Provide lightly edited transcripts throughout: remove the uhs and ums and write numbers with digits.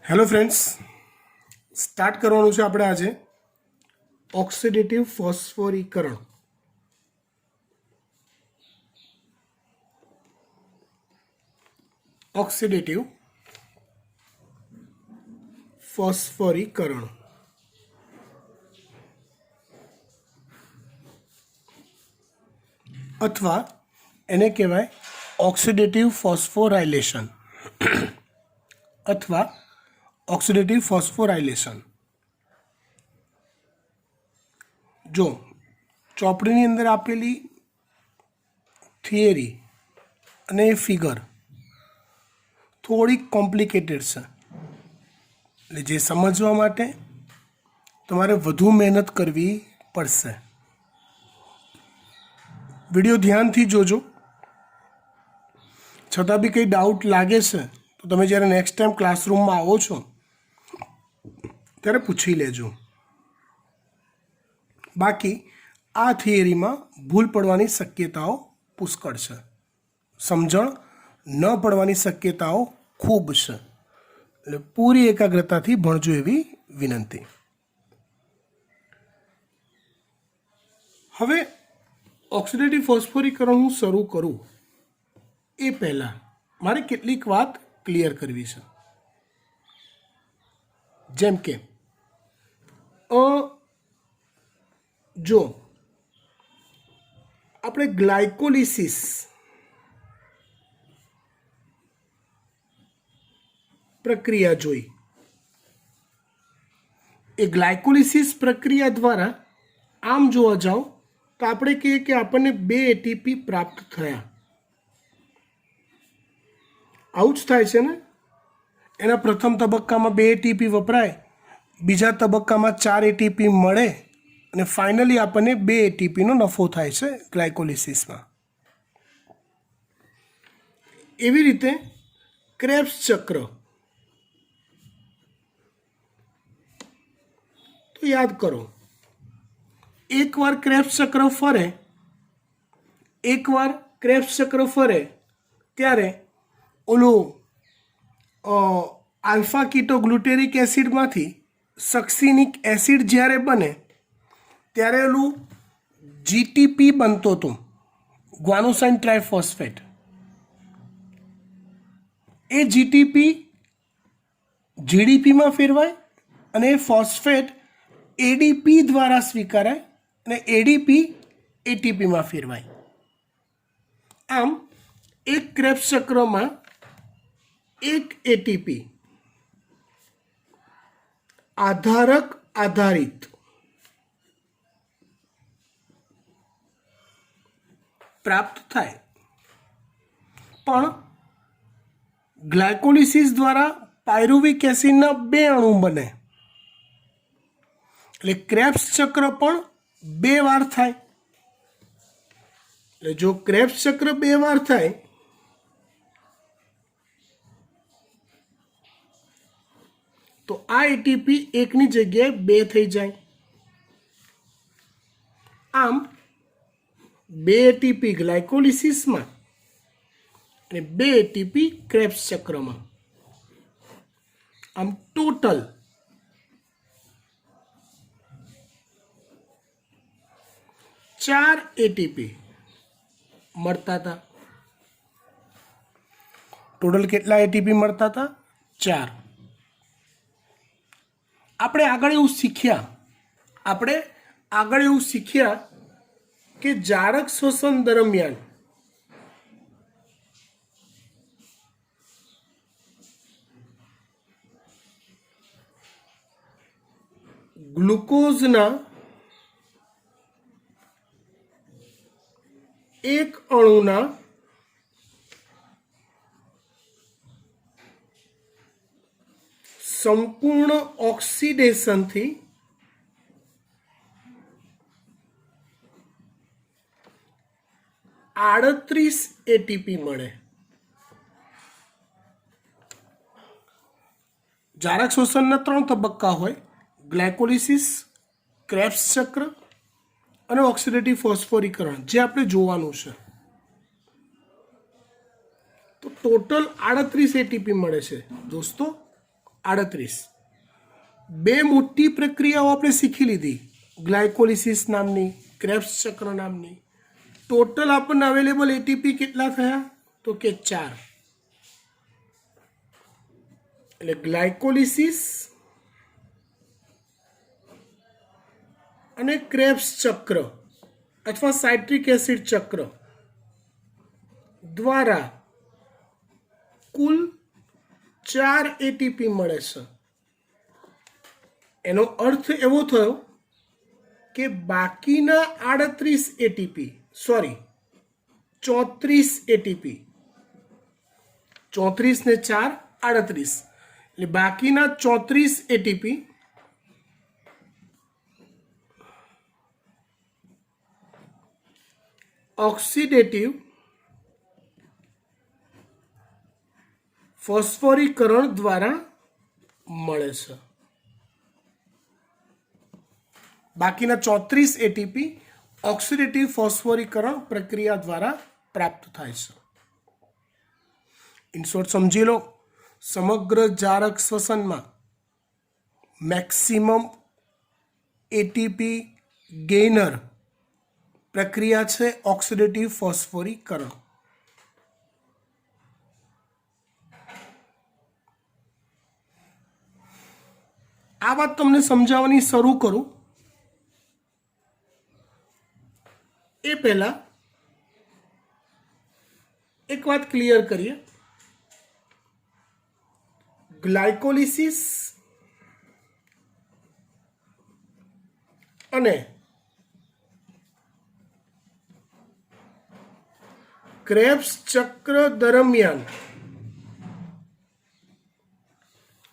Hello friends, start કરવાનું છે આપણે આજે ઓક્સિડેટિવ ફોસ્ફોરીકરણ. ઓક્સિડેટિવ ફોસ્ફોરીકરણ અથવા એને કહેવાય ઓક્સિડેટિવ ફોસ્ફોરાઇલેશન અથવા ઓક્સિડેટિવ ફોસ્ફોરાઇલેશન. જો ચોપડીની અંદર આપેલી થિયરી અને એ ફિગર થોડીક કોમ્પ્લિકેટેડ છે, એટલે જે સમજવા માટે તમારે વધુ મહેનત કરવી પડશે. વિડીયો ધ્યાનથી જોજો. છતાં બી કંઈ ડાઉટ લાગે છે તો તમે જ્યારે નેક્સ્ટ ટાઈમ ક્લાસરૂમમાં આવો છો ત્યારે પૂછી લેજો. બાકી આ થિયરીમાં ભૂલ પડવાની શક્યતાઓ પુષ્કળ છે, સમજણ ન પડવાની શક્યતાઓ ખૂબ છે, એટલે પૂરી એકાગ્રતાથી ભણજો એવી વિનંતી. હવે ઓક્સિડેટિવ ફોસ્ફોરીકરણ હું શરૂ કરું એ પહેલાં મારે કેટલીક વાત ક્લિયર કરવી છે. જેમ કે જો આપણે ગ્લાયકોલિસિસ પ્રક્રિયા જોઈ, એ ગ્લાયકોલિસિસ પ્રક્રિયા દ્વારા આમ જોવા જાઓ તો આપણે કહીએ કે આપણને 2 એટીપી પ્રાપ્ત થયા. આવું જ થાય છે ને. એના પ્રથમ તબક્કામાં 2 એટીપી વપરાય, બીજા તબક્કામાં 4 એટીપી મળે અને ફાઇનલી આપણને 2 એટીપીનો નફો થાય છે ગ્લાયકોલિસિસમાં. એવી રીતે ક્રેબ્સ ચક્ર તો યાદ કરો, એકવાર ક્રેબ્સ ચક્ર ફરે ત્યારે ઓલું આલ્ફા કીટોગ્લુટેરિક એસિડમાંથી સક્સિનિક એસિડ જ્યારે બને ત્યારે ઓલું જીટીપી બનતો હતું, ગ્વાનોસાઇન ટ્રાઇફોસ્ફેટ. એ જીટીપી જીડીપીમાં ફેરવાય અને એ ફોસ્ફેટ એડીપી દ્વારા સ્વીકારાય અને એડીપી એટીપીમાં ફેરવાય. આમ એક ક્રેબ્સ ચક્રમાં એક એટીપી આધારક આધારિત પ્રાપ્ત થાય, પણ ગ્લાયકોલિસિસ દ્વારા પાયરુવિક એસિડના 2 અણુ બને, એટલે ક્રેબ્સ ચક્ર પણ 2 વાર થાય. એટલે જો ક્રેબ્સ ચક્ર 2 વાર થાય તો આ એટીપી એકની જગ્યાએ 2 થઈ જાય. આમ 2 એટીપી ગ્લાયકોલિસિસમાં અને 2 એટીપી ક્રેબ્સ ચક્રમાં. આમ ટોટલ 4 એટીપી મળતા હતા. ટોટલ કેટલા એટીપી મળતા હતા? 4. આપણે આગળ એવું શીખ્યા કે જારક શ્વસન દરમિયાન ગ્લુકોઝના એક અણુના સંપૂર્ણ ઓક્સિડેશનથી આડત્રીસ એટીપી મળે. જારક શ્વસનના 3 તબક્કા હોય: ગ્લાયકોલિસિસ, ક્રેબ્સ ચક્ર અને ઓક્સિડેટિવ ફોસ્ફોરીકરણ, જે આપણે જોવાનું છે. તો ટોટલ 38 એટીપી મળે છે દોસ્તો. 38 બે મોટી પ્રક્રિયાઓ આપણે શીખી લીધી, ગ્લાયકોલિસિસ નામની, ક્રેબ્સ ચક્ર નામની. ટોટલ આપણને અવેલેબલ એટીપી કેટલા થયા? તો કે 4. એટલે ગ્લાયકોલિસિસ અને ક્રેબ્સ ચક્ર અથવા સાઇટ્રિક એસિડ ચક્ર દ્વારા કુલ 4 એટીપી મળે છે. એનો અર્થ એવો થયો કે બાકીના 34 એટીપી, સોરી 34 એટીપી, 34 ને 4 38, એટલે બાકીના 34 એટીપી ઓક્સિડેટિવ ફોસ્ફોરીકરણ દ્વારા મળે છે. બાકીના 34 એટીપી ઓક્સિડેટિવ ફોસ્ફોરીકરણ પ્રક્રિયા દ્વારા પ્રાપ્ત થાય છે. ઇન શોર્ટ સમજી લો, સમગ્ર જારક શ્વસનમાં મેક્સિમમ એટીપી ગેઇનર પ્રક્રિયા છે ઓક્સિડેટિવ ફોસ્ફોરીકરણ. આ વાત તમને સમજાવવાની શરૂ કરું એ પહેલા એક વાત ક્લિયર કરીએ. ગ્લાયકોલિસિસ અને ક્રેબ્સ ચક્ર દરમિયાન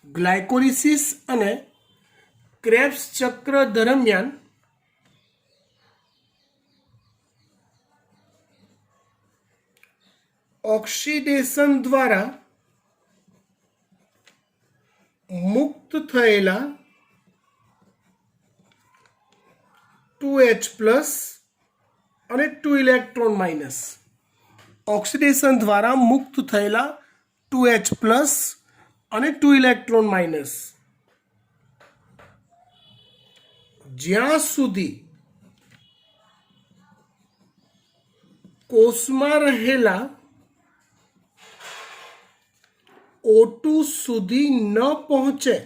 ગ્લાયકોલિસિસ અને ક્રેબ્સ ચક્ર દરમિયાન ઓક્સિડેશન દ્વારા મુક્ત થયેલા 2H+ અને 2 ઇલેક્ટ્રોન માઇનસ, ઓક્સિડેશન દ્વારા મુક્ત થયેલા 2H+ અને 2 ઇલેક્ટ્રોન માઇનસ જ્યાં સુધી કોષમાં રહેલા O2 સુધી ન પહોંચે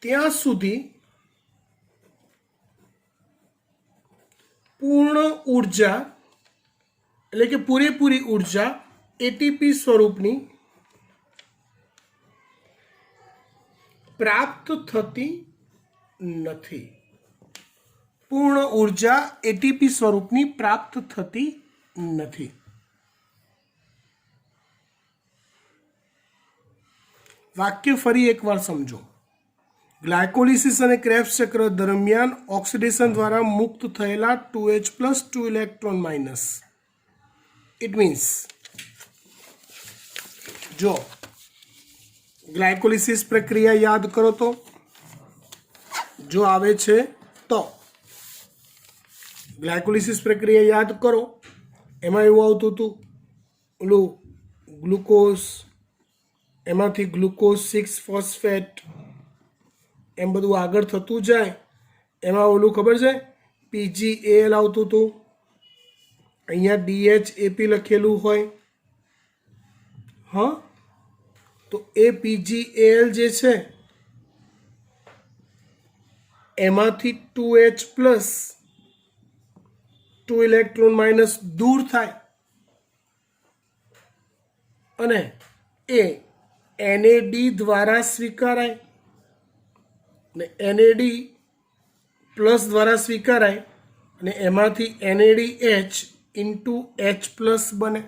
ત્યાં સુધી પૂર્ણ ઉર્જા એટલે કે પૂરેપૂરી ઉર્જા એટીપી સ્વરૂપની પ્રાપ્ત થતી નથી. પૂર્ણ ઉર્જા એટીપી સ્વરૂપની પ્રાપ્ત થતી નથી. વાક્ય ફરી એકવાર સમજો. ગ્લાયકોલિસિસ અને ક્રેબ્સ ચક્ર દરમિયાન ઓક્સિડેશન દ્વારા મુક્ત થયેલા 2H+ 2 electron minus. It means જો ગ્લાયકોલિસિસ પ્રક્રિયા યાદ કરો તો જો આવે છે તો ગ્લાયકોલિસિસ પ્રક્રિયા યાદ કરો, એમાં એવું આવતું હતું ઓલું ગ્લુકોઝ, એમાંથી ગ્લુકોઝ 6 ફોસ્ફેટ, એમ બધું આગળ થતું જાય. એમાં ઓલું ખબર છે PgAl આવતું હતું, અહીંયા DHAP લખેલું હોય. હા, તો એ PgAl જે છે એમાંથી 2H+ 2 ઇલેક્ટ્રોન માઇનસ દૂર થાય અને એ NAD દ્વારા સ્વીકારાય ને NAD+ દ્વારા સ્વીકારાય અને એમાંથી NADH H+ બને.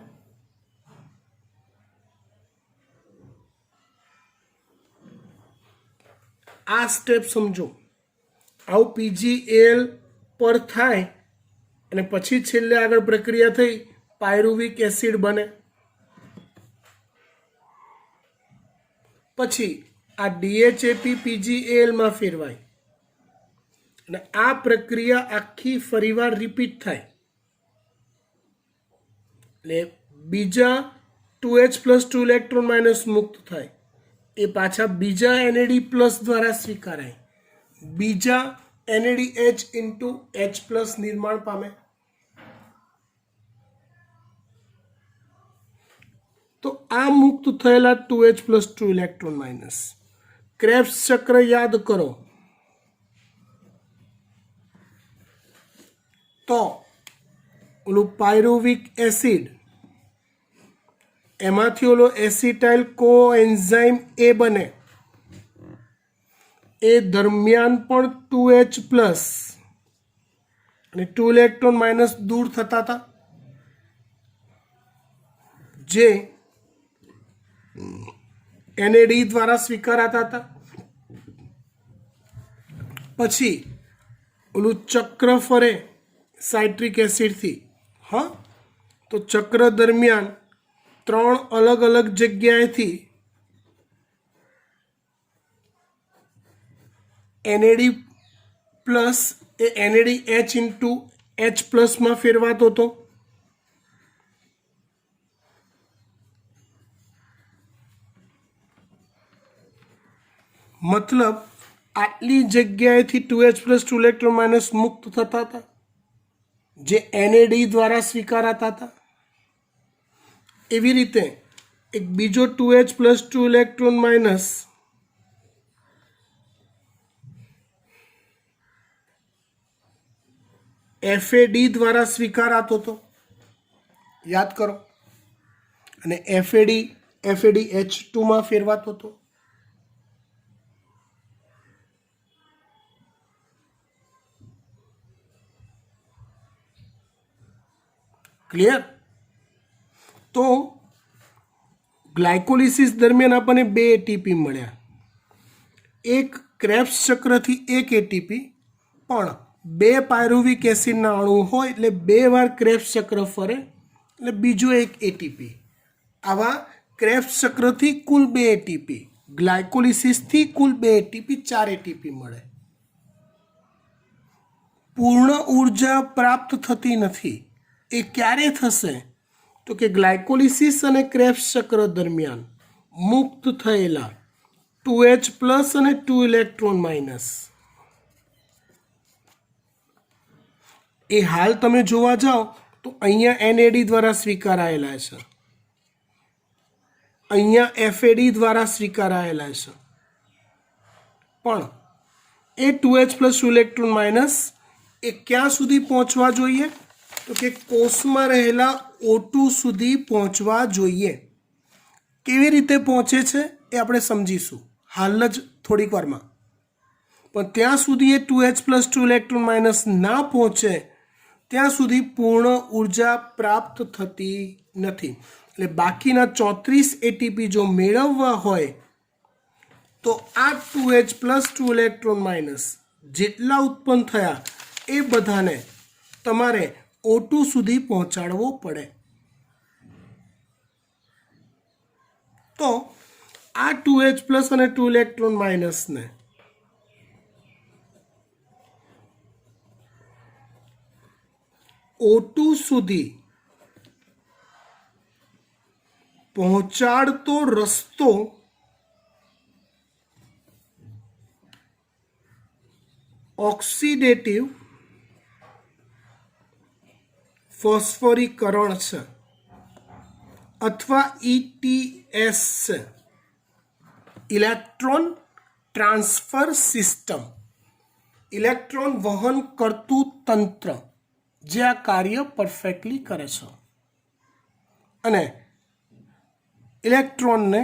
આ સ્ટેપ સમજો. આવું PgAl પર થાય અને પછી છેલ્લે આગળ પ્રક્રિયા થઈ પાયરુવિક એસિડ બને. પછી આ DHAP PgAl માં ફેરવાય અને આ પ્રક્રિયા આખી ફરીવાર રિપીટ થાય. એટલે બીજા 2H+ 2 ઇલેક્ટ્રોન માઇનસ મુક્ત થાય એ પાછા બીજા NAD+ દ્વારા સ્વીકારાય, બીજા NADH ઇન્ટુ H+ નિર્માણ પામે. તો આ મુક્ત થયેલા 2H+ 2 ઇલેક્ટ્રોન માઇનસ ક્રેબ્સ ચક્ર યાદ કરો તો ઓલું પાયરુવિક એસિડ એમાંથી ઓલો એસિટાઇલ કોએન્ઝાઇમ એ બને, એ દરમિયાન પણ 2H+ અને 2 ઇલેક્ટ્રોન માઇનસ દૂર થતા હતા, જે NAD દ્વારા સ્વીકારાતા હતા. પછી ઓલું ચક્ર ફરે સાઇટ્રિક એસિડથી, હા, તો ચક્ર દરમિયાન 3 અલગ અલગ જગ્યાએથી NAD+ એ NADH ઇન્ટુ H+ માં ફેરવાતો હતો. મતલબ આટલી જગ્યાએથી 2H+ 2 ઇલેક્ટ્રોન માઇનસ મુક્ત થતા હતા, જે NAD દ્વારા સ્વીકારાતા હતા. એવી રીતે એક બીજો 2H+ 2 ઇલેક્ટ્રોન માઇનસ FAD દ્વારા સ્વીકારાતો હતો, યાદ કરો, અને FADH2 માં ફેરવાતો હતો. ક્લિયર? તો ગ્લાયકોલિસિસ દરમિયાન આપણને 2 ATP મળ્યા, એક ક્રેબ્સ ચક્રથી 1 ATP, પણ 2 પાયરુવિક એસિડના અણુ હોય એટલે 2 વાર ક્રેબ્સ ચક્ર ફરે એટલે બીજો એક ATP. આવા ક્રેબ્સ ચક્રથી કુલ 2 ATP, ગ્લાયકોલિસિસથી કુલ 2 ATP, 4 ATP મળે. પૂર્ણ ઉર્જા પ્રાપ્ત થતી નથી. એ ક્યારે થશે? તો કે ગ્લાયકોલિસિસ અને ક્રેબ્સ ચક્ર દરમિયાન મુક્ત થયેલા 2H+ અને 2 ઇલેક્ટ્રોન માઇનસ એ હાલ તમે જોવા જાઓ તો અહીંયા NAD દ્વારા સ્વીકારાયેલા છે, અહીંયા FAD દ્વારા સ્વીકારાયેલા છે, પણ એ 2H+ 2 ઇલેક્ટ્રોન માઇનસ એ ક્યાં સુધી પહોંચવા જોઈએ? તો કે કોષમાં રહેલા O2 સુધી પહોંચવા જોઈએ. કેવી રીતે પહોંચે છે એ આપણે સમજીશું હાલ જ થોડીક વારમાં. પણ ત્યાં સુધી એ 2H+ 2 ઇલેક્ટ્રોન માઇનસ ના પહોંચે ત્યાં સુધી પૂર્ણ ઉર્જા પ્રાપ્ત થતી નથી. એટલે બાકીના 34 ATP જો મેળવવા હોય તો આ 2H+ 2 ઇલેક્ટ્રોન માઇનસ જેટલા ઉત્પન્ન થયા એ બધાને તમારે O2 સુધી પહોંચાડવો પડે. તો આ 2H+ અને 2 ઇલેક્ટ્રોન માઇનસને O2 સુધી પહોંચાડતો રસ્તો ઓક્સિડેટિવ ફોસ્ફોરીકરણ છે અથવા ETS છે, ઇલેક્ટ્રોન ટ્રાન્સફર સિસ્ટમ, ઇલેક્ટ્રોન વહન કરતું તંત્ર, જે આ કાર્ય પરફેક્ટલી કરે છે અને ઇલેક્ટ્રોનને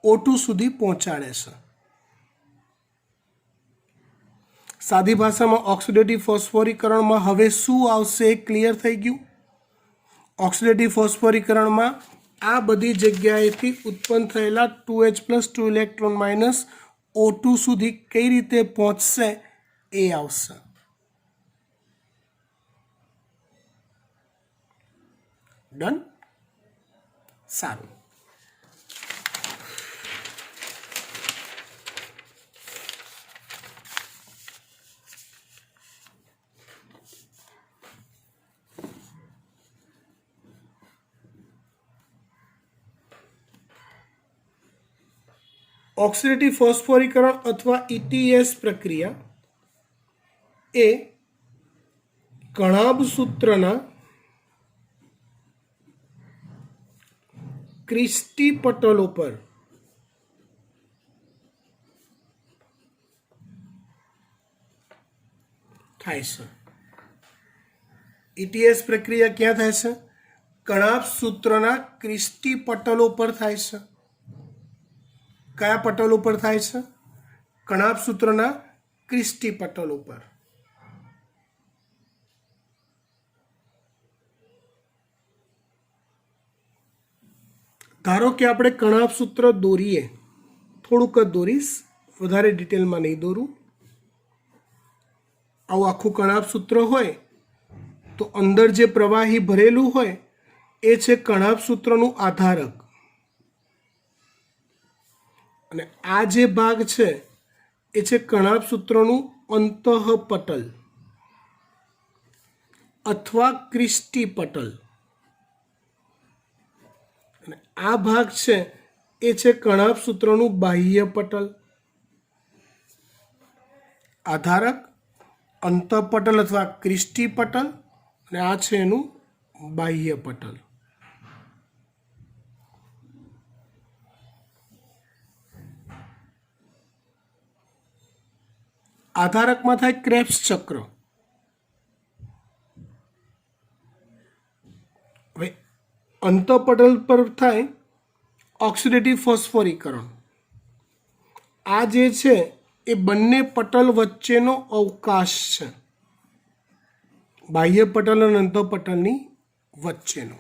O2 સુધી પહોંચાડે છે. સાદી ભાષામાં ઓક્સિડેટિવ ફોસ્ફોરીકરણમાં હવે શું આવશે એ ક્લિયર થઈ ગયું. ઓક્સિડેટિવ ફોસ્ફોરીકરણમાં આ બધી જગ્યાએથી ઉત્પન્ન થયેલા 2H+ 2 ઇલેક્ટ્રોન માઇનસ O2 સુધી કઈ રીતે પહોંચશે એ આવશે. ડન? સારું. ઓક્સિડેટિવ ફોસ્ફોરીકરણ અથવા ETS પ્રક્રિયા એ કણાભ સૂત્રના ક્રિસ્ટી પટલો પર થાય છે. ETS પ્રક્રિયા ક્યાં થાય છે? કણાભ સૂત્રના ક્રિસ્ટી પટલો પર થાય છે. કયા પટલો પર થાય છે? કણાભ સૂત્રના ક્રિસ્ટી પટલો પર. ધારો કે આપણે કણાભ સૂત્ર દોરીએ, થોડુંક જ દોરીશ, વધારે ડિટેલમાં નહીં દોરું. આવું આખું કણાભ સૂત્ર હોય તો અંદર જે પ્રવાહી ભરેલું હોય એ છે કણાભ સૂત્રનું આધારક, અને આ જે ભાગ છે એ છે કણાભ સૂત્રનું અંતઃપટલ અથવા ક્રિસ્ટી પટલ, અને આ ભાગ છે એ છે કણાભ સૂત્રનું બાહ્ય પટલ. આધારક, અંતઃપટલ અથવા ક્રિસ્ટી પટલ, અને આ છે એનું બાહ્ય પટલ. આધારકમાં થાય ક્રેબ્સ ચક્ર. હવે અંતઃપટલ પર થાય ઓક્સિડેટિવ ફોસ્ફોરીકરણ. આ જે છે એ બંને પટલ વચ્ચેનો અવકાશ છે, બાહ્ય પટલ અને અંતઃપટલની વચ્ચેનો.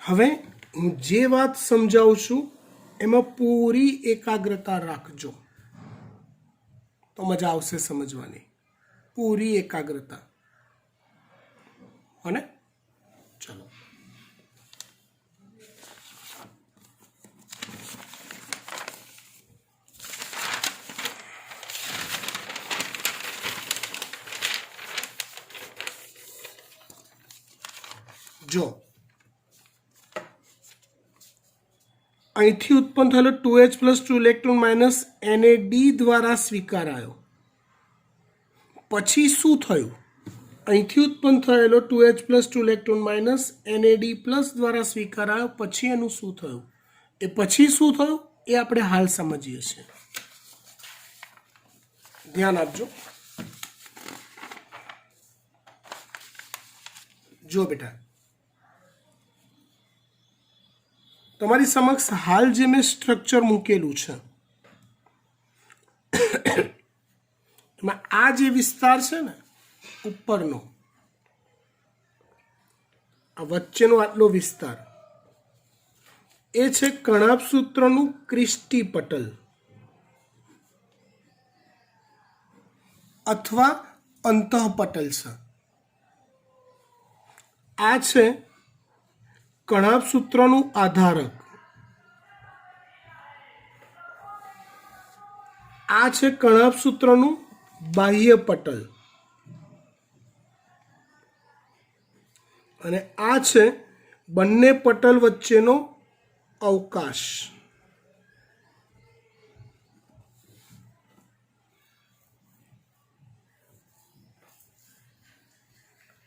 હવે હું જે વાત સમજાવું છું એમાં પૂરી એકાગ્રતા રાખજો તો મજા આવશે સમજવાની. પૂરી એકાગ્રતા. અને ચલો જો અહીંથી ઉત્પન્ન થયેલો 2H + 2 ઇલેક્ટ્રોન માઇનસ NaD દ્વારા સ્વીકારાયો. પછી શું થયું? અહીંથી ઉત્પન્ન થયેલો 2H + 2 ઇલેક્ટ્રોન માઇનસ NaD+ દ્વારા સ્વીકારાયો. પછી એનું શું થયું? એ પછી શું થયું એ આપણે હાલ સમજીએ છીએ. ધ્યાન આપજો. જો બેટા, તમારી સમક્ષ હાલ જે મેં સ્ટ્રક્ચર મૂકેલું છે એમાં આ જે વિસ્તાર છે ને ઉપરનો, આ વચ્ચેનો આટલો વિસ્તાર એ છે કણાભ સૂત્રનું ક્રિસ્ટી પટલ અથવા અંતઃપટલ છે. આ છે કણાભ સૂત્રનું આધારક. આ છે કણાભ સૂત્રનું બાહ્ય પટલ, અને આ છે બંને પટલ વચ્ચેનો અવકાશ.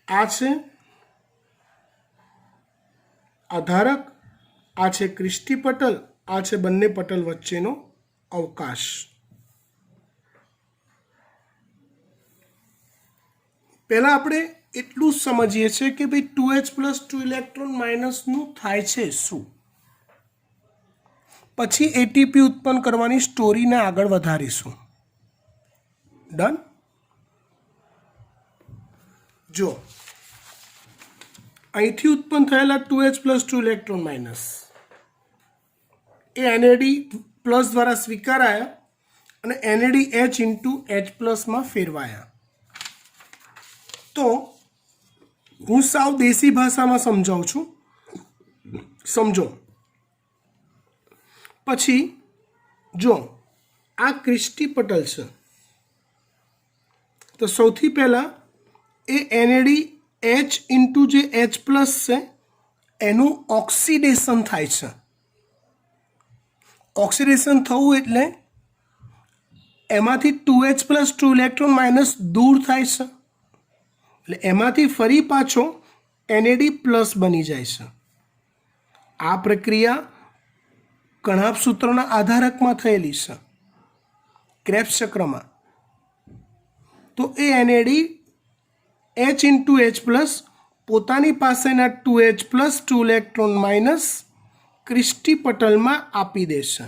આ છે આધારક, આ છે ક્રિસ્ટી પટલ, આ છે બંને પટલ વચ્ચેનો અવકાશ. પહેલા આપણે એટલું જ સમજીએ છીએ કે ભાઈ 2H + 2 ઇલેક્ટ્રોન માઇનસનું થાય છે શું, પછી ATP ઉત્પન્ન કરવાની સ્ટોરીને આગળ વધારીશું. ડન. જો અહીંથી ઉત્પન્ન થયેલા 2H + 2 ઇલેક્ટ્રોન માઇનસ એ NAD+ દ્વારા સ્વીકારાયા અને NADH × H+ માં ફેરવાયા. તો હું સાવ દેશી ભાષામાં સમજાવું છું, સમજો. પછી જો આ ક્રિસ્ટી પટલ છે તો સૌથી પહેલાં એ NADH × જે H+ છે એનું ઓક્સિડેશન થાય છે. ઓક્સિડેશન થવું એટલે એમાંથી 2H પ્લસ 2 ઇલેક્ટ્રોન માઇનસ દૂર થાય છે, એટલે એમાંથી ફરી પાછો NAD પ્લસ બની જાય છે. આ પ્રક્રિયા કણાભ સૂત્રના આધારકમાં થયેલી છે, ક્રેબ્સ ચક્રમાં. તો એ NAD H into H plus પોતાની પાસેના 2H plus 2 electron minus cristae પટલમાં આપી દેશે.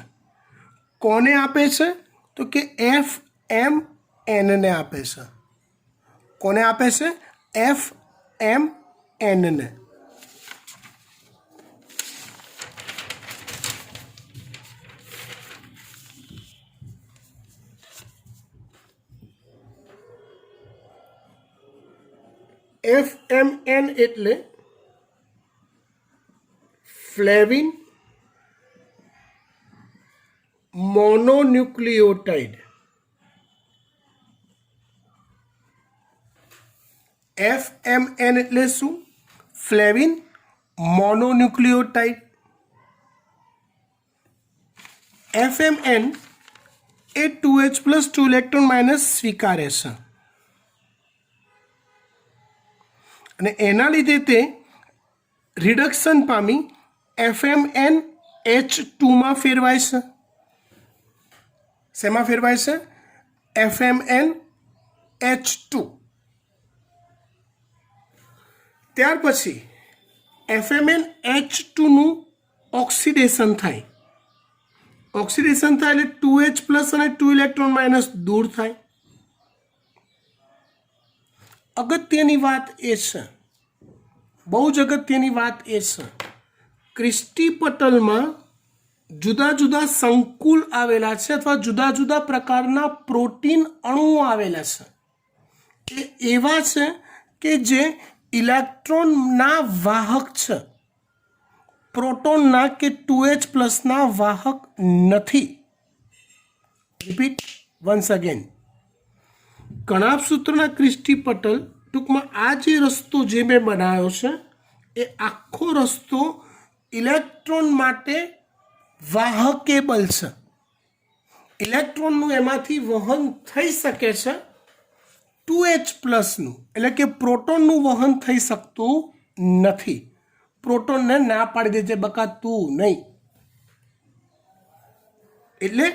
કોને આપે છે? તો કે FMN ને આપે છે. કોને આપે છે? FMN ને. FMN એટલે ફ્લેવિન મોનોન્યુક્લિયોટાઇડ. FMN એટલે શું? ફ્લેવિન મોનોન્યુક્લિયોટાઇડ. FMN એ 2H પ્લસ 2 ઇલેક્ટ્રોન માઇનસ સ્વીકારે છે અને એના લીધે તે રિડક્શન પામી FMNH2 માં ફેરવાય છે. શેમાં ફેરવાય છે? FMNH2. ત્યાર પછી FMNH2 નું ઓક્સિડેશન થાય. ઓક્સિડેશન થાય એટલે 2H પ્લસ અને 2 ઇલેક્ટ્રોન માઇનસ દૂર થાય. અગત્યની વાત એ છે, બહુ જ અગત્યની વાત એ છે, ક્રિસ્ટી પટલમાં જુદા જુદા સંકુલ આવેલા છે અથવા જુદા જુદા પ્રકારના પ્રોટીન અણુઓ આવેલા છે. એ એવા છે કે જે ઇલેક્ટ્રોનના વાહક છે, પ્રોટોનના કે 2H પ્લસના વાહક નથી. Repeat once again. કણાભ સૂત્રના ક્રિસ્ટી પટલ, ટૂંકમાં આ જે રસ્તો જે મેં બનાવ્યો છે એ આખો રસ્તો ઇલેક્ટ્રોન માટે વાહકેબલ છે. ઇલેક્ટ્રોનનું એમાંથી વહન થઈ શકે છે, 2H પ્લસનું એટલે કે પ્રોટોનનું વહન થઈ શકતું નથી. પ્રોટોનને ના પાડી દે છે, બકા તું નહીં. એટલે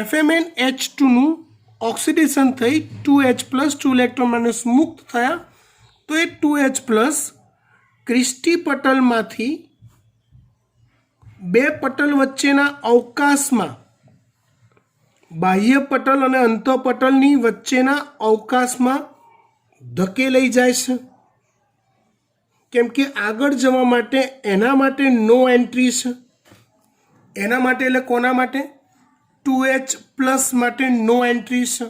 FMNH2નું ઓક્સિડેશન થઈ 2H પ્લસ 2 ઇલેક્ટ્રોન માઇનસ મુક્ત થયા. તો એ 2H પ્લસ ક્રિસ્ટી પટલમાંથી બે પટલ વચ્ચેના અવકાશમાં, બાહ્ય પટલ અને અંતઃપટલની વચ્ચેના અવકાશમાં ધકેલાઈ જાય છે. કેમ કે આગળ જવા માટે એના માટે નો એન્ટ્રી છે. એના માટે એટલે કોના માટે? 2H પ્લસ માટે નો એન્ટ્રી છે.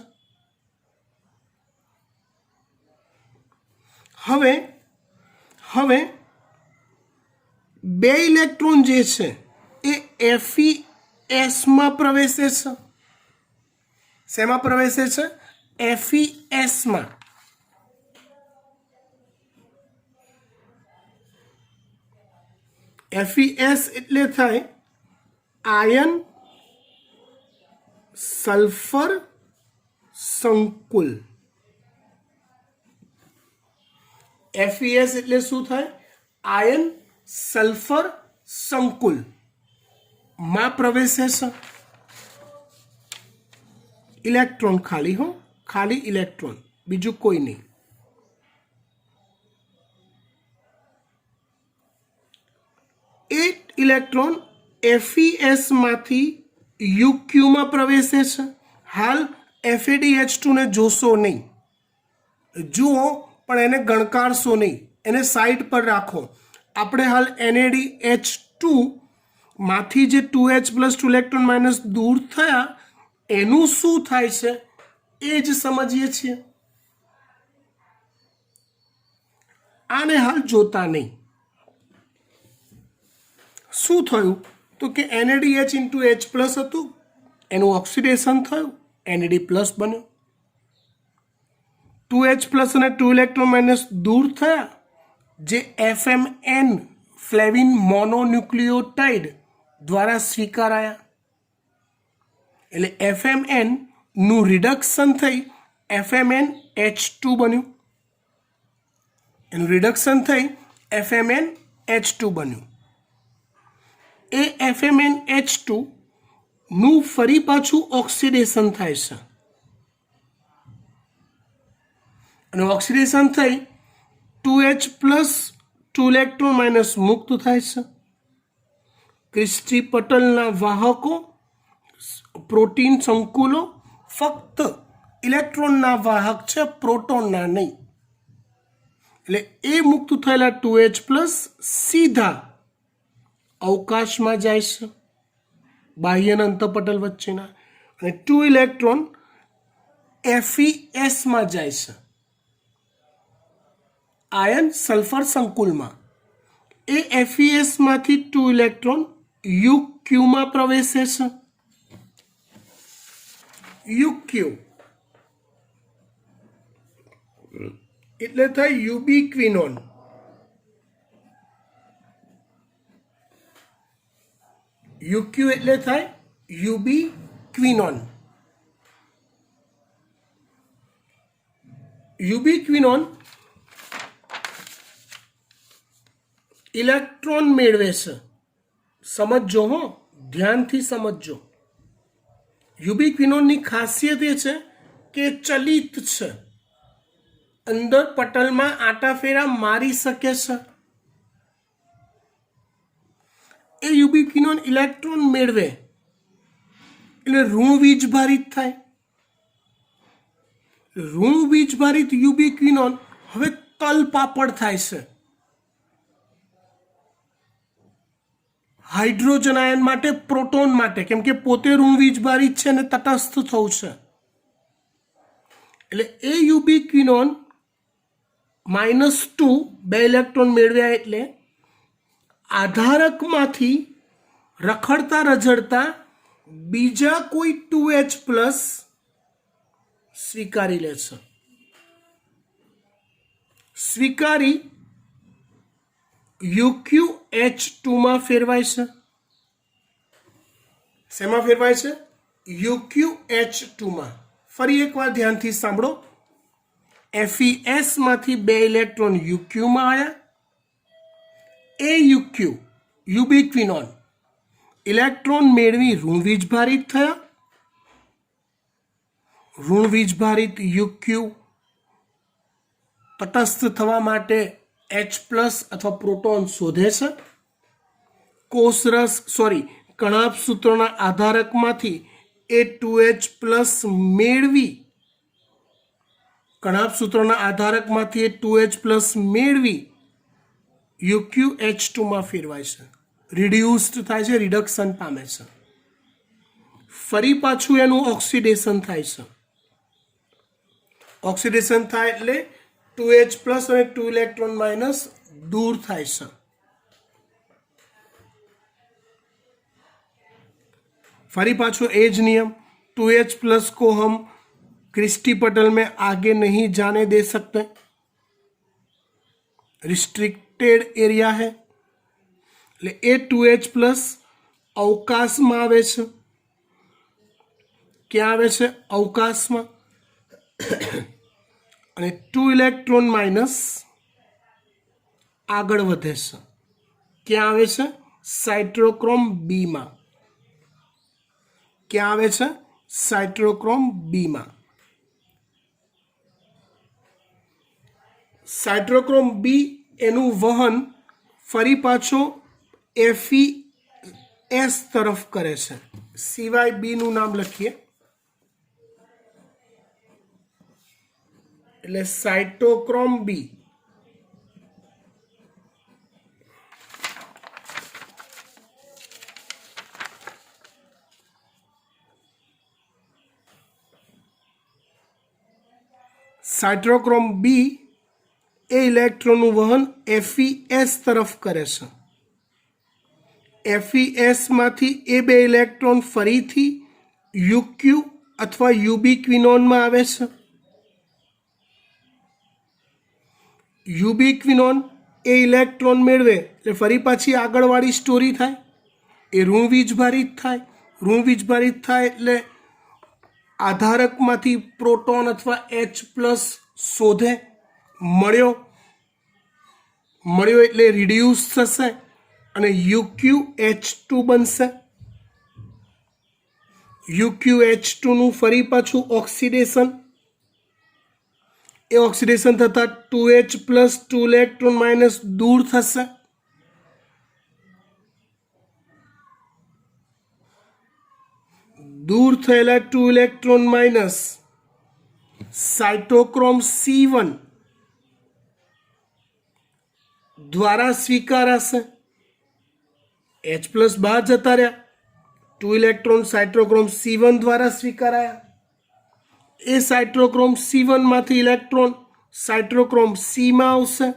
હવે બે ઇલેક્ટ્રોન જે છે એ FeS માં પ્રવેશે છે. શેમાં પ્રવેશે છે? FeS માં. FeS એટલે થાય આયન સલ્ફર સંકુલ. FeS એટલે શું થાય? આયન સલ્ફર સંકુલ માં પ્રવેશે છે. ઇલેક્ટ્રોન ખાલી, હો, ખાલી ઇલેક્ટ્રોન, બીજું કોઈ નહીં. એક ઇલેક્ટ્રોન FeS માંથી UQ માં પ્રવેશે છે. હાલ FADH2 ને જોશો નહીં, જુઓ પણ એને ગણકારશો નહીં, એને સાઈડ પર રાખો. આપણે હાલ NADH2 માંથી જે 2H પ્લસ 2 ઇલેક્ટ્રોન માઇનસ દૂર થયા એનું શું થાય છે એ જ સમજીએ છીએ. આને હાલ જોતા નહીં. શું થયું? તો કે NADH ઇન્ટુ H પ્લસ હતું, એનું ઓક્સિડેશન થયું, NAD પ્લસ બન્યું. 2H પ્લસ અને 2 ઇલેક્ટ્રોન માઇનસ દૂર થયા, જે FMN ફ્લેવિન મોનોન્યુક્લિયોટાઇડ દ્વારા સ્વીકારાયા. એટલે FMN નું રિડક્શન થઈ FMNH2 બન્યું. એનું રિડક્શન થઈ FMNH2 બન્યું. એ FMNH2 નું ફરી પાછું ઓક્સિડેશન થાય છે અને ઓક્સિડેશન થઈ 2H પ્લસ 2 ઇલેક્ટ્રોન માઇનસ મુક્ત થાય છે. ક્રિસ્ટી પટલના વાહકો પ્રોટીન સંકુલો ફક્ત ઇલેક્ટ્રોનના વાહક છે, પ્રોટોનના નહીં. એટલે એ મુક્ત થયેલા 2H પ્લસ સીધા અવકાશમાં જાય છે, બાહ્ય અને અંતઃપટલ વચ્ચેના, અને 2 ઇલેક્ટ્રોન FeSમાં જાય છે, આયન સલ્ફર સંકુલમાં. એ FeSમાંથી 2 ઇલેક્ટ્રોન UQમાં પ્રવેશે છે. UQ એટલે થાય યુબિક્વિનોન. UQ એટલે થાય યુબિક્વિનોન. યુબિક્વિનોન ઇલેક્ટ્રોન મેળવે છે. સમજજો હો, ધ્યાનથી સમજજો. યુબિક્વિનોનની ખાસિયત એ છે કે ચલિત છે, અંદર પટલમાં આંટાફેરા મારી શકે છે. એ યુબિક્વિનોન ઇલેક્ટ્રોન મેળવે એટલે ઋણ વીજભારિત થાય. ઋણ વીજભારિત યુબિક્વિનોન હવે તલપાપડ થાય છે. હાઇડ્રોજન આયન માટે, પ્રોટોન માટે, કેમ કે પોતે ઋણ વીજભારિત છે અને તટસ્થ થવું છે. એટલે એ યુબિક્વિનોન -2 2 ઇલેક્ટ્રોન મેળવ્યા એટલે આધારકમાંથી રખડતા રઝળતા બીજા કોઈ 2H પ્લસ સ્વીકારી લે છે. સ્વીકારી UQH2માં ફેરવાય છે. શેમાં ફેરવાય છે? UQH2માં. ફરી એકવાર ધ્યાનથી સાંભળો. FeSમાંથી 2 ઇલેક્ટ્રોન UQમાં આવ્યા. એ UQ યુબિક્વિનોન ઇલેક્ટ્રોન મેળવી ઋણ વીજભારિત થયા. ઋણ વીજભારિત UQ તટસ્થ થવા માટે H પ્લસ અથવા પ્રોટોન શોધે છે. કણાભ સૂત્રોના આધારકમાંથી એ 2H પ્લસ મેળવી કણાભ સૂત્રોના આધારકમાંથી એ 2H પ્લસ મેળવી UQH2માં ફેરવાય છે. રિડ્યુસ્ડ થાય છે, રિડક્શન પામે છે. ફરી પાછું એનું ઓક્સિડેશન થાય છે. ઓક્સિડેશન થાય એટલે 2H પ્લસ અને 2 ઇલેક્ટ્રોન માઇનસ દૂર થાય છે. फरी पाछो एज नियम 2H प्लस को हम क्रिस्टी पटल में आगे नहीं जाने दे सकते, रिस्ट्रिक्टेड एरिया है. ए 2H प्लस अवकाश में आवे छे. क्या आवे छे? अवकाश में. અને 2 ઇલેક્ટ્રોન માઇનસ આગળ વધે છે. ક્યાં આવે છે? સાઇટ્રોક્રોમ બી માં. ક્યાં આવે છે? સાઇટ્રોક્રોમ બી માં. સાઇટ્રોક્રોમ બી એનું વહન ફરી પાછો FeS તરફ કરે છે. સિવાય બી નું નામ લખીએ એટલે સાઇટોક્રોમ બી. સાઇટ્રોક્રોમ બી એ ઇલેક્ટ્રોનનું વહન FeS તરફ કરે છે. FeS માંથી એ 2 ઇલેક્ટ્રોન ફરીથી UQ અથવા યુબિક્વિનોનમાં આવે છે. યુબિક્વિનોન એ ઇલેક્ટ્રોન મેળવે એટલે ફરી પાછી આગળવાળી સ્ટોરી થાય, એ ઋણ વીજભારિત થાય. ઋણ વીજભારિત થાય એટલે આધારકમાંથી પ્રોટોન અથવા H+ શોધે, મળ્યો એટલે રિડ્યુસ થશે અને UqH2 બનશે. UqH2 નું ફરી પાછું ઓક્સિડેશન, એ ઓક્સિડેશન થતા 2H+ 2 ઇલેક્ટ્રોન માઇનસ દૂર થશે. દૂર થયેલા 2 ઇલેક્ટ્રોન માઇનસ સાઇટોક્રોમ C1 દ્વારા સ્વીકારાશે. H+ બહાર જતા રહ્યા, 2 ઇલેક્ટ્રોન સાઇટોક્રોમ C1 દ્વારા સ્વીકારાયા. એ સાઇટોક્રોમ C1 માંથી ઇલેક્ટ્રોન સાઇટોક્રોમ C માં આવશે.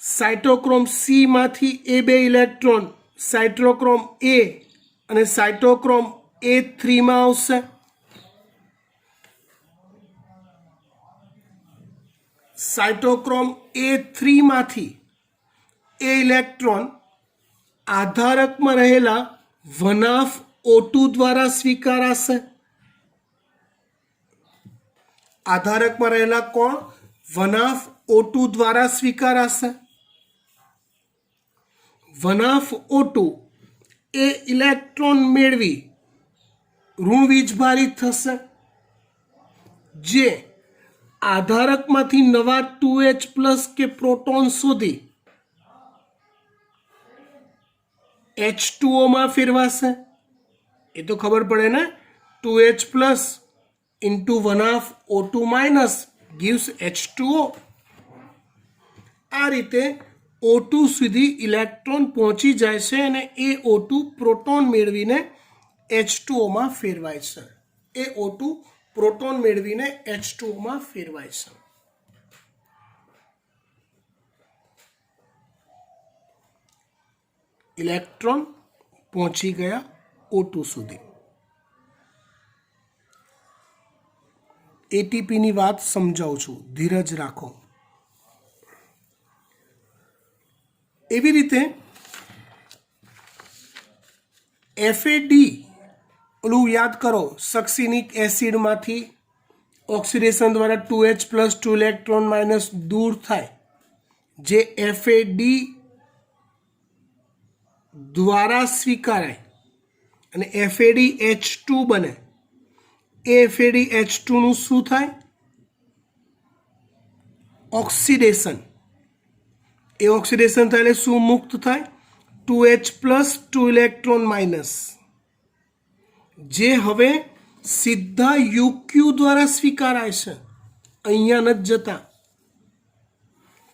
સાઇટોક્રોમ C માંથી એ બે ઇલેક્ટ્રોન સાઇટોક્રોમ A અને સાઇટોક્રોમ A3 માં આવશે. સાઇટોક્રોમ A3 માંથી એ ઇલેક્ટ્રોન આધારકમાં રહેલા વનાફ O2 દ્વારા સ્વીકારાશે. આધારકમાં રહેલા કોણ? વનાફ O2 દ્વારા સ્વીકારાશે. વનાફ O2 એ ઇલેક્ટ્રોન મેળવી ઋણ વીજભારિત થશે, જે આધારકમાંથી નવા 2H+ કે પ્રોટોન શોધી H2O માં ફેરવાશે. એ તો ખબર પડે ને, 2H+ into વનાફ O2 minus gives H2O. આ રીતે O2 સુધી ઇલેક્ટ્રોન પહોંચી જાય છે અને એ O2 પ્રોટોન મેળવીને H2O માં ફેરવાય છે. એ O2 પ્રોટોન મેળવીને H2O માં ફેરવાય છે. ઇલેક્ટ્રોન પહોંચી ગયા O2 સુધી. એટીપીની વાત સમજાવું છું, ધીરજ રાખો. એવી રીતે FAD ઓલું યાદ કરો, સક્સિનિક એસિડમાંથી ઓક્સિડેશન દ્વારા 2H+ 2 ઇલેક્ટ્રોન માઇનસ દૂર થાય, જે FAD દ્વારા સ્વીકારાય અને FADH2 બને. એ FADH2 નું શું થાય? ઓક્સિડેશન. એ ઓક્સિડેશન થાય એટલે શું મુક્ત થાય? 2H+ 2 ઇલેક્ટ્રોન માઇનસ, જે હવે સીધા UQ દ્વારા સ્વીકારાય છે. અહીંયા નથી જતા.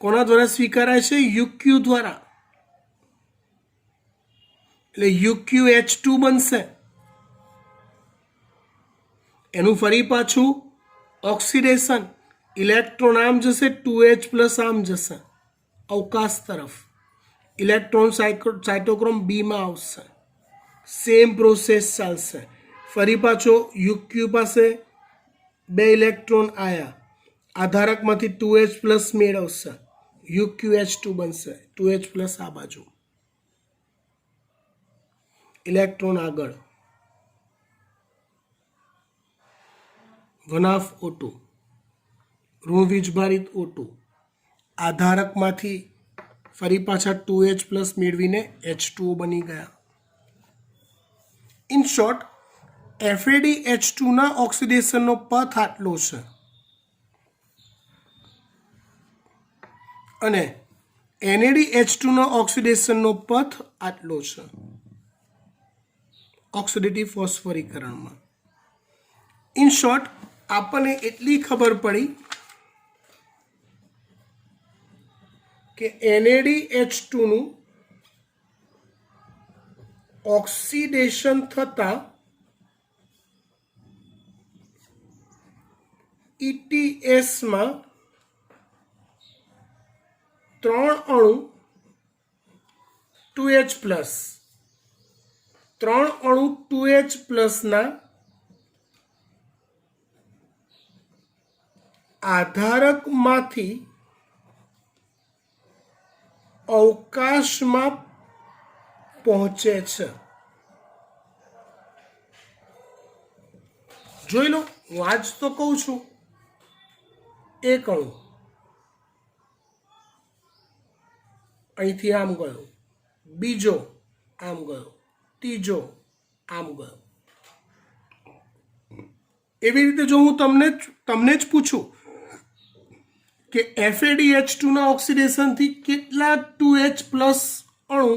કોના દ્વારા સ્વીકારાય છે? UQ દ્વારા. એટલે UqH2 બનશે. એનું ફરી પાછું ઓક્સિડેશન, ઇલેક્ટ્રોન આમ જશે, 2H+ આમ જશે અવકાશ તરફ, ઇલેક્ટ્રોન સાઇટોક્રોમ B માં આવશે. સેમ પ્રોસેસ ચાલશે. ફરી પાછો UQ પાસે 2 ઇલેક્ટ્રોન આવ્યા, આધારકમાંથી 2H+ મેળવશે, UqH2 બનશે. 2H+ આ બાજુ, ઇલેક્ટ્રોન આગળ, વનાફ O2 ઋણ વીજભારિત O2 આધારકમાંથી ફરી પાછા 2H+ મેળવીને H2O બની ગયા. ઇન શોર્ટ, FADH2 ના ઓક્સિડેશનનો પથ આટલો છે અને NADH2 ના ઓક્સિડેશનનો પથ આટલો છે ઓક્સિડેટિવ ફોસ્ફોરીકરણમાં. ઇન શોર્ટ, આપણને એટલી ખબર પડી કે NADH2 નું ઓક્સિડેશન થતા ETS માં 3 અણુ 2H+, 3 અણુ 2H+ ના આધારકમાંથી અવકાશમાં પહોંચે છે. જોઈ લો, હું આજ તો કહું છું. એક અણુ અહીંથી આમ ગયો, બીજો આમ ગયો, ત્રીજો આમ ગયો. એવી રીતે જો હું તમને જ પૂછું કે FADH2 ના ઓક્સિડેશનથી કેટલા 2H પ્લસ અણુ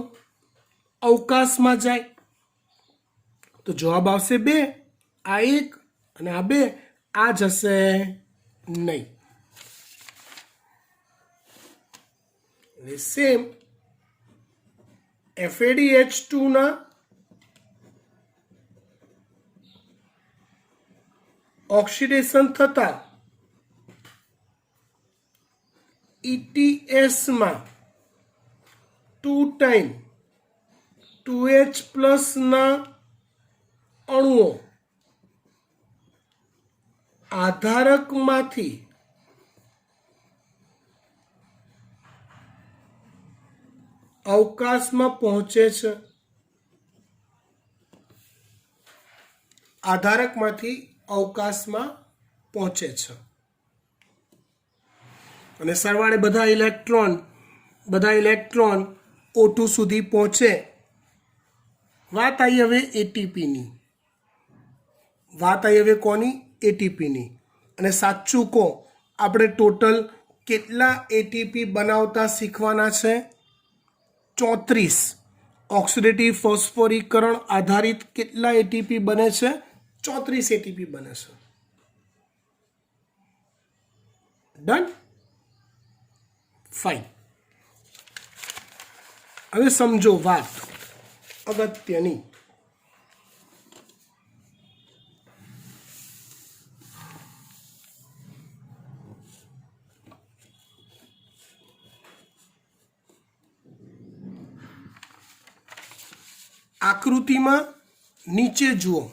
અવકાશમાં જાય, તો જવાબ આવશે 2. આ 1 અને આ 2, આ જશે નહીં. સેમ FADH2 ના ઓક્સિડેશન થતા ETS માં 2 ટાઈમ 2H પ્લસ ના અણુઓ આધારકમાંથી અવકાશમાં પહોંચે છે. આધારકમાંથી અવકાશમાં પહોંચે છે અને સરવાળે બધા ઇલેક્ટ્રોન O2 સુધી પહોંચે. વાત આવી હવે એટીપીની. કોની? એટીપીની. અને સાચું કહો, આપણે ટોટલ કેટલા એટીપી બનાવતા શીખવાના છે? 34. ઓક્સિડેટિવ ફોસ્ફોરીકરણ આધારિત કેટલા એટીપી બને છે? 34 એટીપી બને છે. ડન? ફાઇન. હવે સમજો વાત અગત્યની. આકૃતિમાં નીચે જુઓ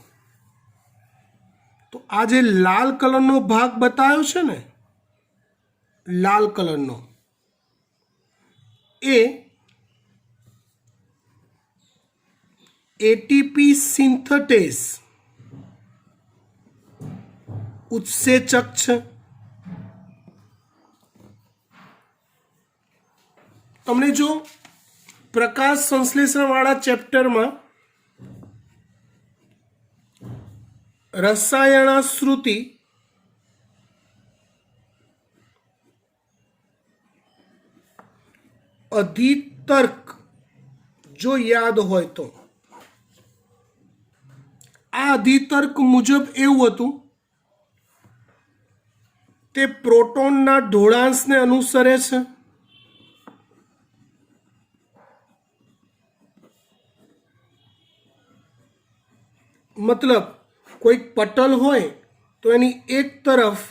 તો આ જે લાલ કલરનો ભાગ બતાવ્યો છે ને, લાલ કલરનો, એ એટીપી સિન્થેટેઝ ઉત્સેચક છે. તમને જો પ્રકાશ સંશ્લેષણ વાળા ચેપ્ટરમાં રસાયણશ્રુતિ અધિતર્ક જો યાદ હોય તો, આ અધિતર્ક મુજબ એવું હતું, તે પ્રોટોનના ઢોળાંશને અનુસરે છે. મતલબ કોઈ પટલ હોય તો એની એક તરફ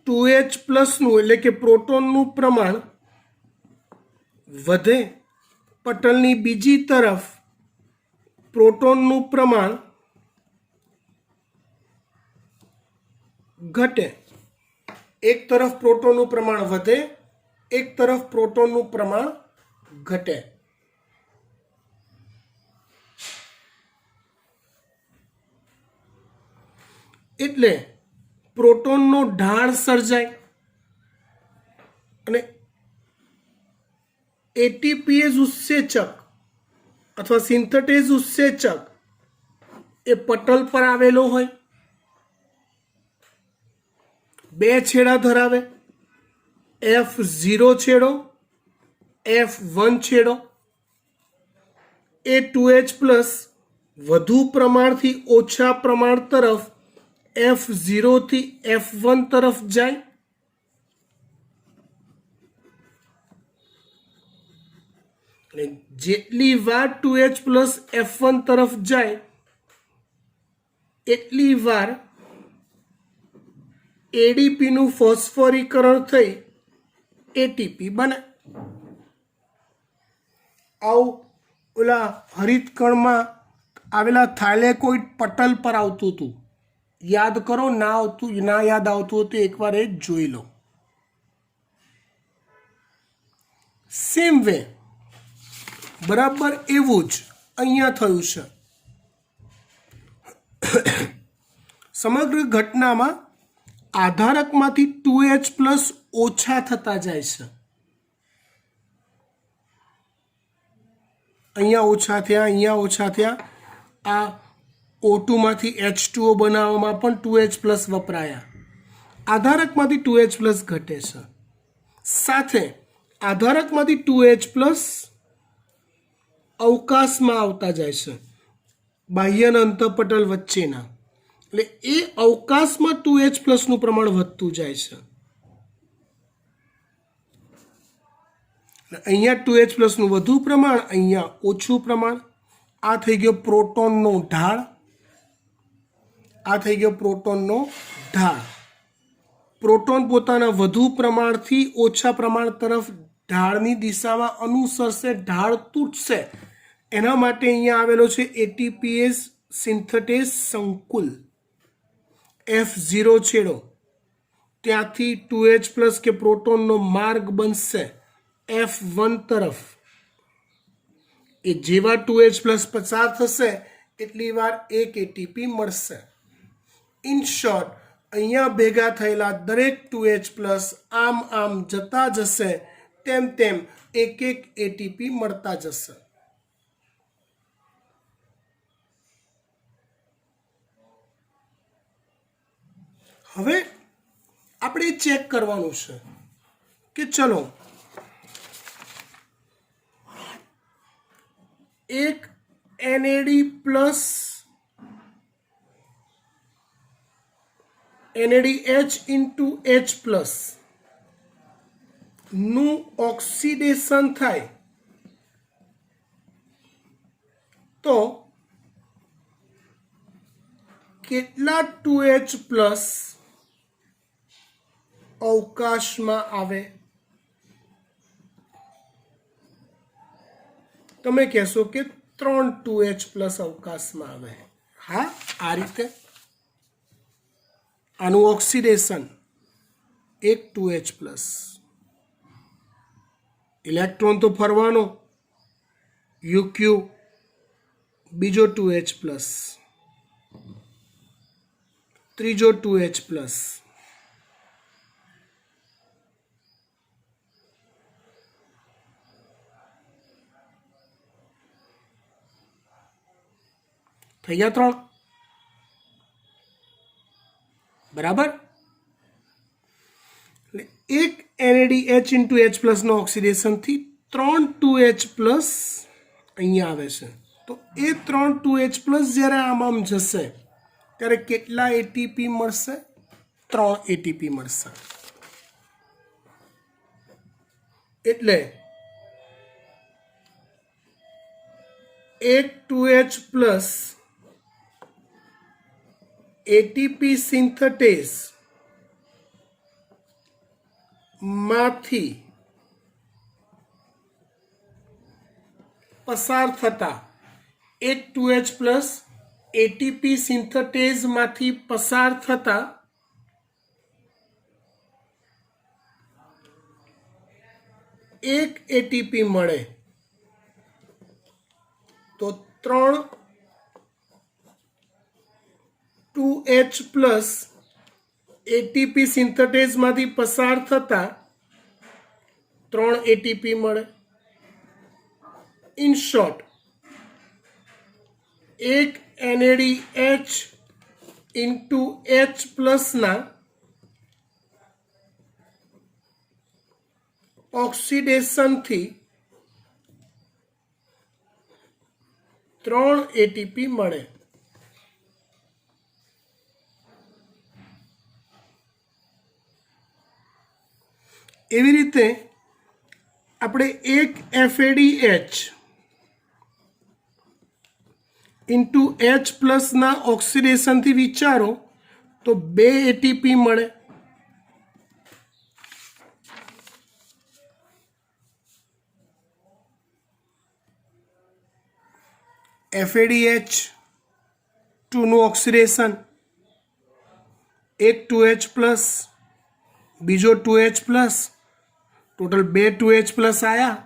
2H પ્લસનું એટલે કે પ્રોટોનનું પ્રમાણ વધે, પટલની બીજી તરફ પ્રોટોનનું પ્રમાણ ઘટે. એક તરફ પ્રોટોનનું પ્રમાણ વધે, એક તરફ પ્રોટોનનું પ્રમાણ ઘટે. એટલે પ્રોટોનનો ઢાળ સર્જાય અને એટીપીએઝ ઉત્સેચક અથવા સિન્થેટેઝ ઉત્સેચક એ પટલ પર આવેલો હોય, 2 છેડા ધરાવે, F0 છેડો, F1 છેડો. એ 2H પ્લસ વધુ પ્રમાણથી ઓછા પ્રમાણ તરફ F0 થી F1 તરફ જાય. અને જેટલી વાર 2H પ્લસ F1 તરફ જાય એટલી વાર એડીપીનું ફોસ્ફોરીકરણ થઈ એટીપી બને. આવું ઓલા હરિતકણમાં આવેલા થાઇલેકોઇડ પટલ પર આવતું હતું, યાદ કરો, ના યાદ આવતું હોય તો એકવાર એ જોઈ લો. સેમ વે બરાબર એવું જ અહીંયા થયું છે. સમગ્ર ઘટનામાં આધારકમાંથી 2H+ ઓછા થતા જાય છે. અહીંયા ઓછા થયા, અહીંયા ઓછા થયા. આ O2 માંથી H2O બનાવવામાં પણ 2H+ વપરાયા. આધારકમાંથી 2H+ ઘટે છે. સાથે આધારકમાંથી 2H+ અવકાશમાં આવતા જાય છે, બાહ્ય અને અંતઃપટલ વચ્ચેના. એટલે એ અવકાશમાં 2H+ નું પ્રમાણ વધતું જાય છે. અહીંયા 2H+ નું વધુ પ્રમાણ, અહીંયા ઓછું પ્રમાણ. આ થઈ ગયો પ્રોટોનનો ઢાળ, આ થઈ ગયો પ્રોટોનનો ઢાળ. પ્રોટોન પોતાના વધુ પ્રમાણથી ઓછા પ્રમાણ તરફ ઢાળની દિશામાં અનુસરશે, ઢાળ તૂટશે. એના માટે અહીંયા આવેલો છે ATPase સિન્થેટેઝ સંકુલ. F0 છેડો, ત્યાંથી 2H+ કે પ્રોટોનનો માર્ગ બનશે F1 તરફ. એ જેવા 2H+ પસાર થશે એટલી વાર એક ATP મળશે. ઇન શોર્ટ, અહીંયા ભેગા થયેલા દરેક 2H+ આમ જતા જશે, તેમ એક ATP મળતા જશે. હવે આપણે ચેક કરવાનું છે કે ચલો એક NAD+ NADH × H+ નું ઓક્સિડેશન થાય તો કેટલા 2H+ અવકાશમાં આવે? તમે કહેશો કે 3 2H+ અવકાશમાં આવે. હા, આ રીતે આનું ઓક્સિડેશન, એક 2H+, ઇલેક્ટ્રોન તો ફરવાનો, UQ, બીજો 2H+, ત્રીજો 2H+, થઈ ગયા 3. બરાબર. એટલે એક NADH × H+ નો ઓક્સિડેશનથી 3 2H+ અહીંયા આવે છે. તો એ 3 2H+ જ્યારે આમ જશે ત્યારે કેટલા ATP મળશે? 3 ATP મળશે. એટલે એક 2H+ ATP સિન્થેટેઝ માંથી પસાર થતા, એક 2H+ ATP સિન્થેટેઝ માંથી પસાર થતા એક ATP મળે. તો 3 2H+ ATP સિન્થેટેઝ માંથી પસાર થતા 3 ATP મળે. ઇન શોર્ટ, એક NADH × H+ ના ઓક્સિડેશનથી 3 ATP મળે. એવી રીતે આપણે એક FADH × H+ ના ઓક્સિડેશનથી વિચારો તો 2 ATP મળે. FADH2 નું ઓક્સિડેશન એક 2H પ્લસ, બીજો 2H plus, total 2 2H plus આવ્યા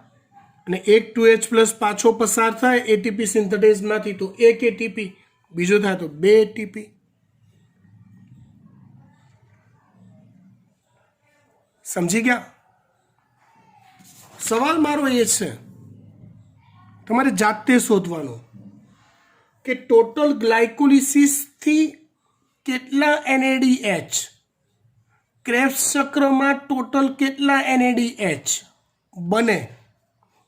અને એક 2H પ્લસ પાછો પસાર થાય એટીપી સિન્થેટેઝમાંથી, તો એક એટીપી, બીજો થાય તો 2 એટીપી. સમજી ગયા? સવાલ મારો એ છે, તમારે જાતે શોધવાનો કે ટોટલ ગ્લાયકોલિસિસથી કેટલા NADH, ક્રેબ્સ ચક્રમાં ટોટલ કેટલા NADH બને,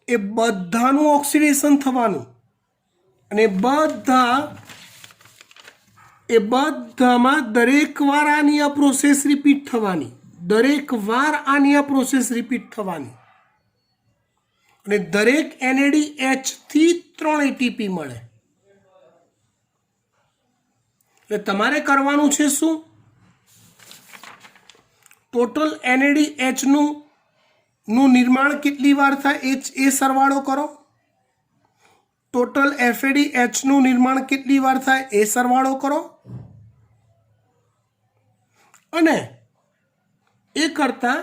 એ બધાનું ઓક્સિડેશન થવાનું અને બધામાં દરેક વાર આની આ પ્રોસેસ રિપીટ થવાની, દરેક વાર આની આ પ્રોસેસ રિપીટ થવાની અને દરેક NADH થી 3 એટીપી મળે. એટલે તમારે કરવાનું છે શું? ટોટલ NADH નું નિર્માણ કેટલી વાર થાય એ સરવાળો કરો, ટોટલ FADH નું નિર્માણ કેટલી વાર થાય એ સરવાળો કરો અને એ કરતાં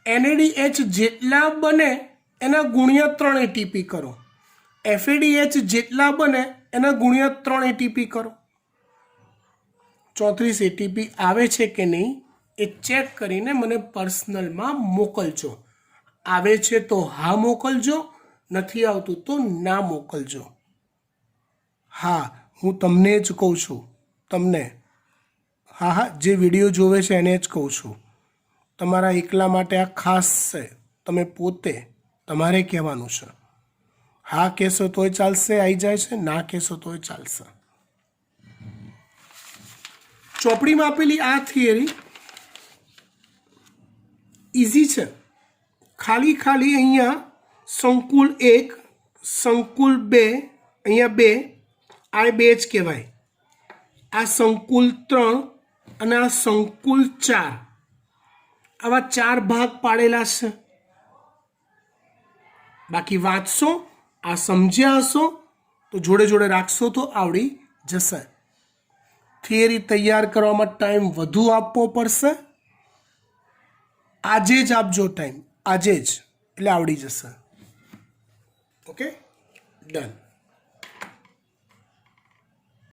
NADH જેટલા બને એના ગુણ્યા 3 એટીપી કરો, FADH જેટલા બને એના ગુણ્યા 3 એટીપી કરો. 34 એટીપી આવે છે કે નહીં એ ચેક કરીને મને પર્સનલમાં મોકલજો. આવે છે તો હા મોકલજો, નથી આવતું તો ના મોકલજો. હા, હું તમને જ કહું છું, તમને, હા, જે વિડીયો જોવે છે એને જ કહું છું. તમારા એકલા માટે આ ખાસ છે, તમે પોતે તમારે કહેવાનું છે. હા કહેશો તોય ચાલશે, આવી જાય છે, ના કહેશો તોય ચાલશે. ચોપડીમાં આપેલી આ થિયરી ઇઝી છે. ખાલી અહીંયા સંકુલ 1, સંકુલ 2, અહીંયા 2, આ 2 જ કહેવાય. આ સંકુલ 3 અને આ સંકુલ 4, આવા 4 ભાગ પાડેલા છે. બાકી વાંચશો, આ સમજ્યા હશો તો જોડે જોડે રાખશો તો આવડી જશે. થિયરી તૈયાર કરવામાં ટાઈમ વધુ આપવો પડશે. આજે જ આપજો ટાઈમ, આજે જ, એટલે આવડી જશે. Okay, done.